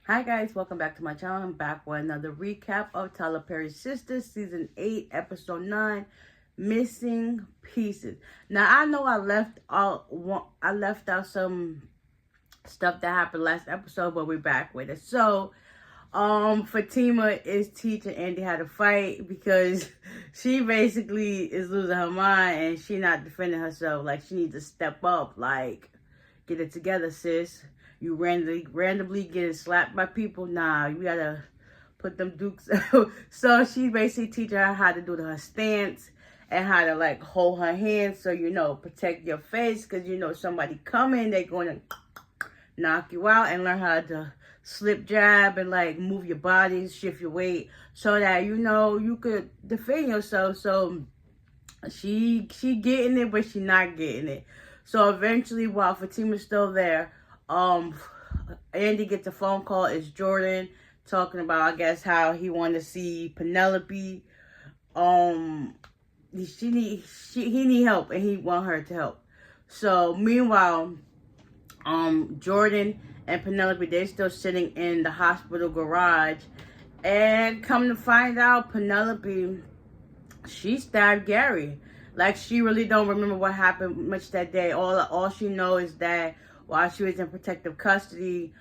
Hi guys, welcome back to my channel. I'm back with another recap of Tyler Perry's Sistas, Season 8, Episode 9, Missing Pieces. Now I know I left out some stuff that happened last episode, but we're back with it. So, Fatima is teaching Andy how to fight because she basically is losing her mind and she not defending herself. Like, she needs to step up, like, get it together, sis. You randomly getting slapped by people. Nah, you gotta put them dukes out. So she basically teaching her how to do her stance and how to like hold her hand so protect your face, because somebody coming, they're gonna knock you out, and learn how to slip jab and like move your body, shift your weight so that you could defend yourself. So she getting it, but she not getting it. So eventually, while Fatima's still there, Andy gets a phone call. It's Jordan talking about, I guess, how he wanted to see Penelope. He need help, and he want her to help. So meanwhile, Jordan and Penelope, they're still sitting in the hospital garage, and come to find out, Penelope, she stabbed Gary. Like, she really don't remember what happened much that day. All she knows is that while she was in protective custody,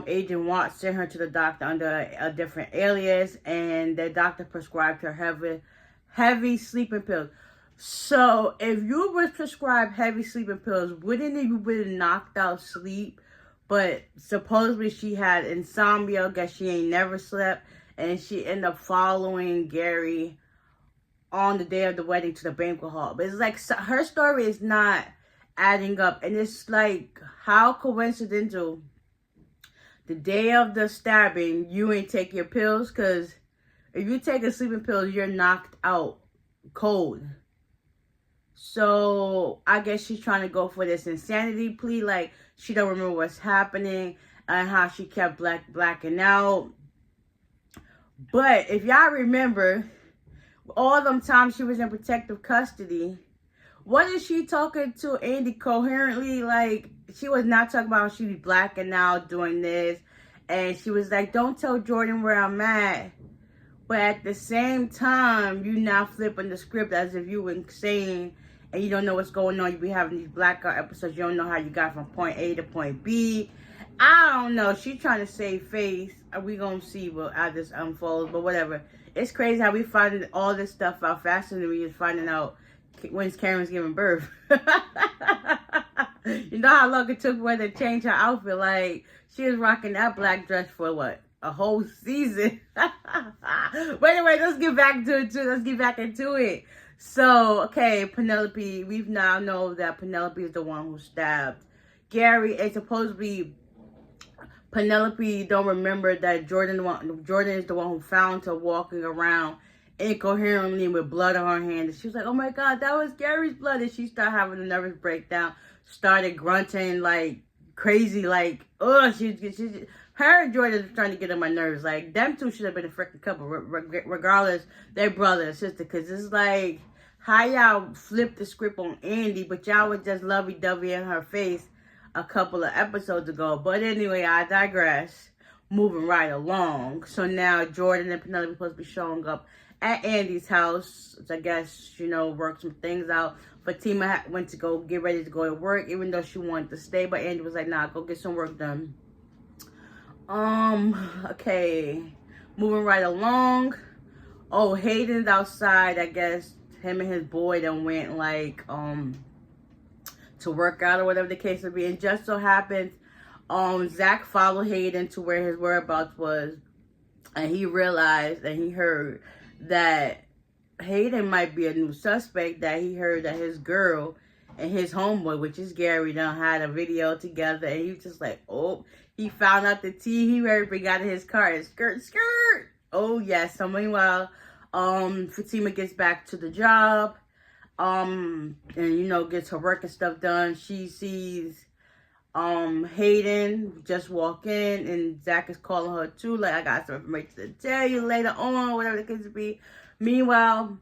Agent Watts sent her to the doctor under a different alias, and the doctor prescribed her heavy sleeping pills. So if you were prescribed heavy sleeping pills, wouldn't you would have knocked out sleep? But supposedly she had insomnia. Guess she ain't never slept, and she ended up following Gary on the day of the wedding to the banquet hall. But it's like, her story is not adding up, and it's like, how coincidental the day of the stabbing you ain't take your pills, because if you take a sleeping pill, you're knocked out cold. So I guess she's trying to go for this insanity plea, like she don't remember what's happening and how she kept blacking out. But if y'all remember, all them times she was in protective custody, wasn't she talking to Andy coherently? Like, she was not talking about how she was blacking out doing this. And she was like, don't tell Jordan where I'm at. But at the same time, you now flipping the script as if you were insane and you don't know what's going on. You be having these blackout episodes. You don't know how you got from point A to point B. I don't know. She's trying to save face. We gonna see how this unfolds. But whatever. It's crazy how we find all this stuff out faster than we just finding out when Karen's giving birth. You know how long it took for her to change her outfit? Like, she was rocking that black dress for what? A whole season. But anyway, let's get back to it too. Let's get back into it. So, okay, Penelope, we now know that Penelope is the one who stabbed Gary, and supposedly Penelope don't remember that Jordan is the one who found her walking around incoherently with blood on her hand. And she was like, oh my God, that was Gary's blood. And she started having a nervous breakdown, started grunting like crazy, like, oh, her and Jordan was trying to get on my nerves. Like, them two should have been a freaking couple, regardless, they're brother and sister. Because it's like, how y'all flipped the script on Andy, but y'all was just lovey-dovey in her face a couple of episodes ago. But anyway, I digress. Moving right along. So now Jordan and Penelope supposed to be showing up at Andy's house, I guess, work some things out. Fatima went to go get ready to go to work, even though she wanted to stay. But Andy was like, nah, go get some work done. Okay. Moving right along. Oh, Hayden's outside. I guess him and his boy done went, like, to work out or whatever the case would be. And just so happens, Zach followed Hayden to where his whereabouts was. And he realized and he heard that Hayden might be a new suspect, that he heard that his girl and his homeboy, which is Gary, done had a video together, and he was just like, oh, he found out the tea. He already got in his car and skirt. Oh yes. So meanwhile, Fatima gets back to the job, and gets her work and stuff done. She sees Hayden just walk in, and Zach is calling her too, like, I got some information to tell you later on, whatever the case would be. Meanwhile,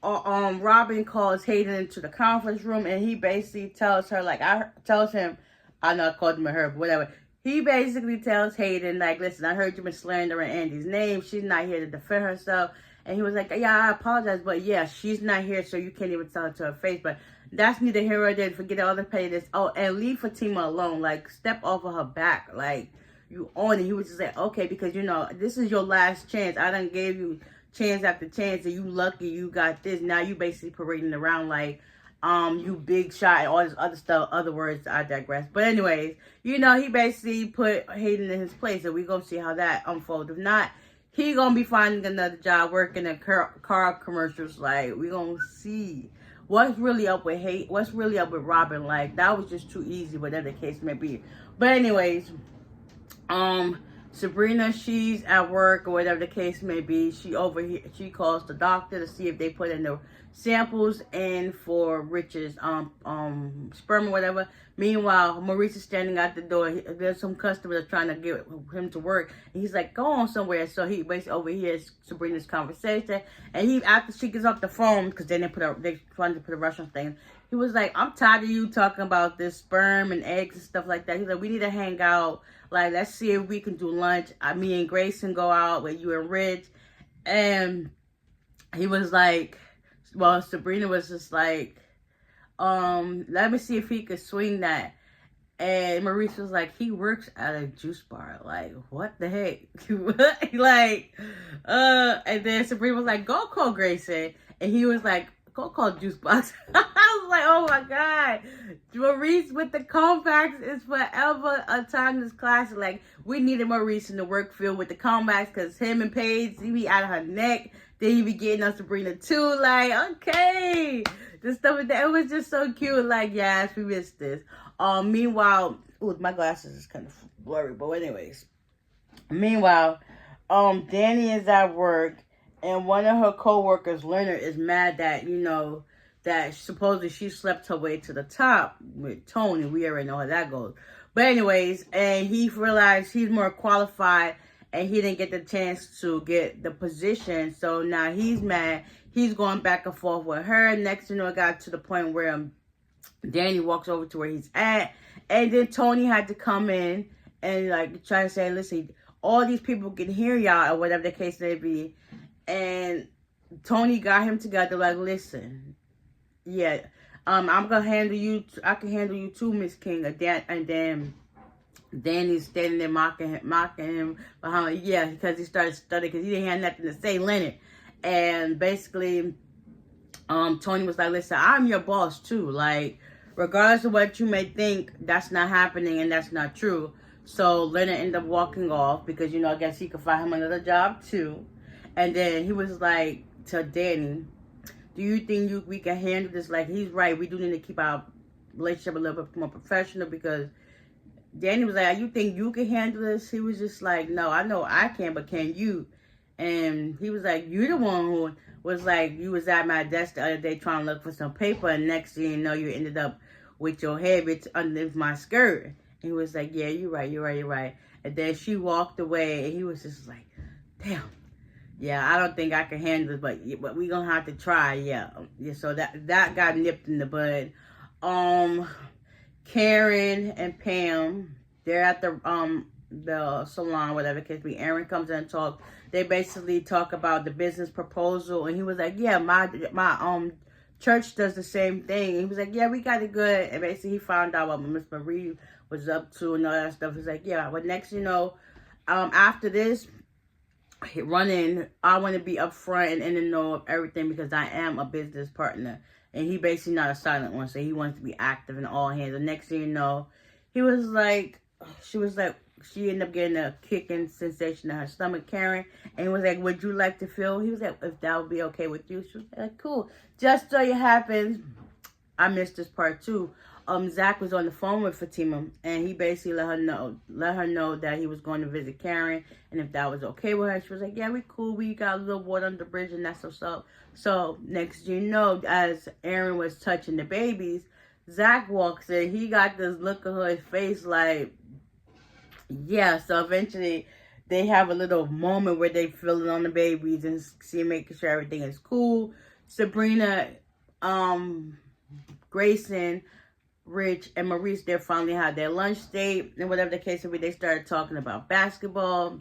Robin calls Hayden into the conference room, and he basically tells her, like, tells him, I know I called him her, but whatever. he basically tells Hayden, like, listen, I heard you been slandering Andy's name. She's not here to defend herself. And he was like, yeah, I apologize, but yeah, she's not here, so you can't even tell it to her face. But that's neither here nor there. Forget all the pettiness. Oh, and leave Fatima alone. Like, step off of her back. Like, you own it. He was just like, okay, because, you know, this is your last chance. I done gave you chance after chance, and you lucky you got this. Now you basically parading around like, you big shot and all this other stuff. Other words, I digress. But anyways, you know, he basically put Hayden in his place, and we gonna see how that unfolds. If not, he gonna be finding another job working in car commercials. Like, we gonna see what's really up with what's really up with Robin. Like, that was just too easy, whatever the case may be. But anyways, Sabrina, she's at work or whatever the case may be. She calls the doctor to see if they put in the samples in for Rich's sperm or whatever. Meanwhile, Maurice is standing at the door. There's some customers trying to get him to work, and he's like, go on somewhere. So he basically overhears Sabrina's conversation, and after she gets off the phone, because they trying to put a rush on things, he was like, I'm tired of you talking about this sperm and eggs and stuff like that. He's like, we need to hang out. Like, let's see if we can do lunch. Me and Grayson go out with you and Rich. And he was like, well, Sabrina was just like, let me see if he could swing that. And Maurice was like, he works at a juice bar. Like, what the heck? Like, and then Sabrina was like, go call Grayson. And he was like, go call Juice Box. I was like, oh my God. Maurice with the comebacks is forever a timeless classic. Like, we needed Maurice in the work field with the comebacks, because him and Paige, he be out of her neck. Then he be getting on Sabrina too. Like, okay. The stuff with that, it was just so cute. Like, yes, we missed this. Meanwhile, ooh, my glasses is kind of blurry, but anyways. Meanwhile, Danny is at work. And one of her co-workers, Leonard, is mad that, you know, that supposedly she slept her way to the top with Tony. We already know how that goes. But anyways, and he realized he's more qualified, and he didn't get the chance to get the position. So now he's mad. He's going back and forth with her. Next, you know, it got to the point where Danny walks over to where he's at. And then Tony had to come in and, like, try to say, listen, all these people can hear y'all, or whatever the case may be. And Tony got him together, like, listen, yeah, I'm gonna handle you. I can handle you too, Miss King. And then Danny's standing there mocking him behind, yeah, because he started studying because he didn't have nothing to say, Leonard. And basically, Tony was like, listen, I'm your boss too. Like, regardless of what you may think, that's not happening and that's not true. So Leonard ended up walking off because, you know, I guess he could find him another job too. And then he was like to Danny, do you think we can handle this? Like, he's right. We do need to keep our relationship a little bit more professional, because Danny was like, you think you can handle this? He was just like, no, I know I can, but can you? And he was like, you the one who was like, you was at my desk the other day trying to look for some paper, and next thing you know, you ended up with your head underneath my skirt. And he was like, yeah, you're right. And then she walked away, and he was just like, damn. Yeah, I don't think I can handle it, but we gonna have to try. Yeah. So that got nipped in the bud. Karen and Pam, they're at the salon, whatever it could be. Aaron comes in and talks. They basically talk about the business proposal, and he was like, yeah, my church does the same thing. He was like, yeah, we got it good. And basically he found out what Miss Marie was up to and all that stuff. He's like, yeah, but next, you know, after this running, I want to be upfront and in the know of everything, because I am a business partner. And he basically not a silent one, so he wants to be active in all hands. The next thing you know, she ended up getting a kicking sensation in her stomach, Karen. And he was like, would you like to feel? He was like, if that would be okay with you. She was like, cool. Just so it happens, I missed this part too. Zach was on the phone with Fatima, and he basically let her know that he was going to visit Karen, and if that was okay with her. She was like, yeah, we cool. We got a little water under the bridge, and that's what's up. So next you know, as Aaron was touching the babies, Zach walks in. He got this look on his face like, yeah. So eventually they have a little moment where they feeling on the babies and making sure everything is cool. Sabrina, Grayson, Rich and Maurice, they finally had their lunch date, and whatever the case may be, they started talking about basketball.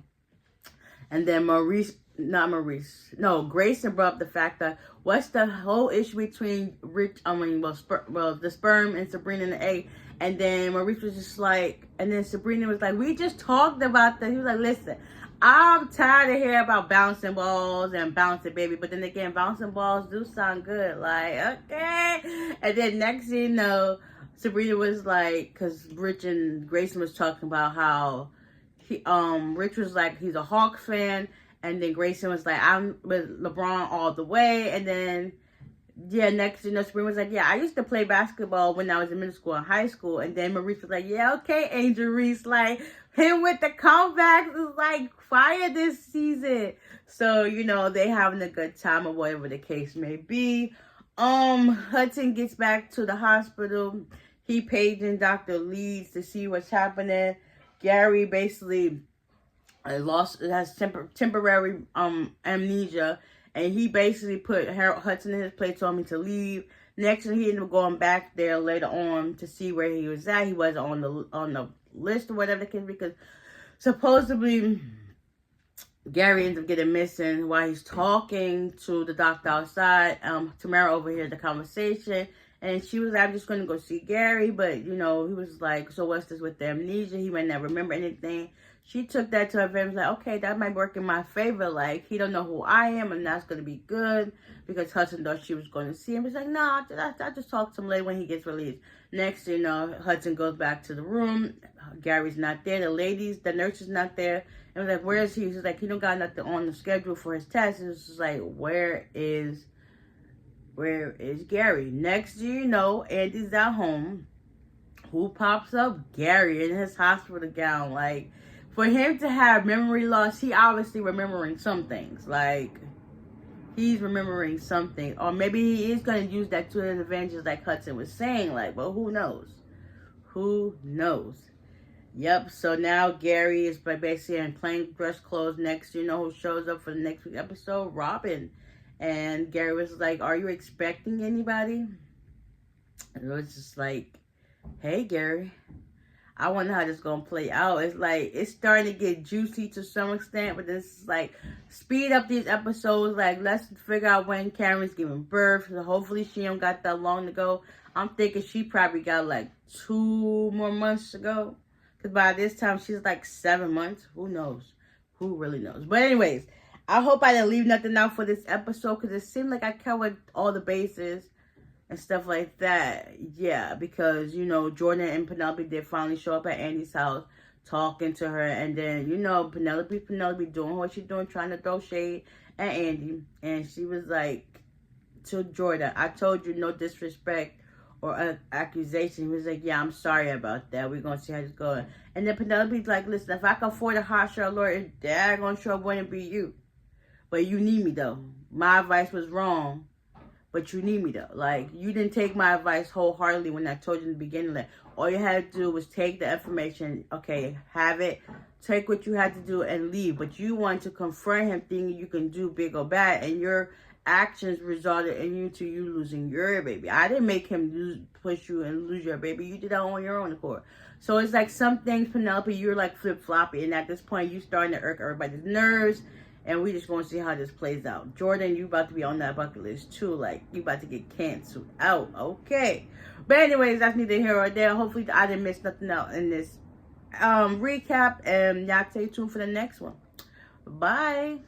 And then Grayson brought up the fact that what's the whole issue between the sperm and Sabrina and the egg. And then Maurice was just like, and then Sabrina was like, we just talked about that. He was like, listen, I'm tired of hearing about bouncing balls and bouncing baby. But then again, bouncing balls do sound good. Like, okay. And then next thing you know, Sabrina was like, because Rich and Grayson was talking about how Rich was like, he's a Hawk fan. And then Grayson was like, I'm with LeBron all the way. And then, yeah, next, Sabrina was like, yeah, I used to play basketball when I was in middle school and high school. And then Maurice was like, yeah, okay, Angel Reese. Like, him with the comebacks is like fire this season. So, they having a good time or whatever the case may be. Hudson gets back to the hospital. He paging Dr. Leeds to see what's happening. Gary basically has temporary amnesia, and he basically put Hudson in his place, told me to leave. Next thing, he ended up going back there later on to see where he was at. He wasn't on the list or whatever the case, because supposedly Gary ends up getting missing while he's talking to the doctor outside. Tamara overheard the conversation, and she was like, I'm just going to go see Gary. But, he was like, so what's this with the amnesia? He might not remember anything. She took that to her family, like, okay, that might work in my favor. Like, he don't know who I am, and that's going to be good, because Hudson thought she was going to see him. He's like, no, I just talk to him later when he gets released. Next, Hudson goes back to the room. Gary's not there. The nurse is not there. And was like, where is he? He's like, he don't got nothing on the schedule for his test. And it's just like, where is Gary? Next, Andy's at home. Who pops up? Gary in his hospital gown. Like, for him to have memory loss, he obviously remembering some things. Like, he's remembering something. Or maybe he is going to use that to his advantage, like Hudson was saying. Like, but who knows? Who knows? Yep, so now Gary is basically in plain dress clothes. Next, who shows up for the next week episode? Robin. And Gary was like, are you expecting anybody? And it was just like, hey, Gary, I wonder how this is going to play out. It's like, it's starting to get juicy to some extent, but this is like, speed up these episodes. Like, let's figure out when Karen's giving birth. So hopefully she don't got that long to go. I'm thinking she probably got like 2 more months to go. Because by this time, she's like 7 months. Who knows? Who really knows? But anyways, I hope I didn't leave nothing out for this episode, because it seemed like I covered all the bases and stuff like that. Yeah, because, Jordan and Penelope did finally show up at Andy's house, talking to her. And then, Penelope doing what she's doing, trying to throw shade at Andy. And she was like, to Jordan, I told you, no disrespect or an accusation. He was like, yeah, I'm sorry about that. We're going to see how this goes. And then Penelope's like, listen, if I can afford a hotshot lawyer, they're going to show up wouldn't be you. But you need me, though. My advice was wrong, but you need me, though. Like, you didn't take my advice wholeheartedly when I told you in the beginning that all you had to do was take the information, okay, have it, take what you had to do and leave. But you wanted to confront him thinking you can do big or bad, and your actions resulted in you losing your baby. I didn't make him push you and lose your baby. You did that on your own accord. So it's like some things, Penelope, you're like flip-floppy, and at this point, you starting to irk everybody's nerves, and we just want to see how this plays out. Jordan, you about to be on that bucket list too. Like, you about to get canceled out. Okay. But anyways, that's neither here or there. Hopefully, I didn't miss nothing out in this recap, and y'all stay tuned for the next one. Bye.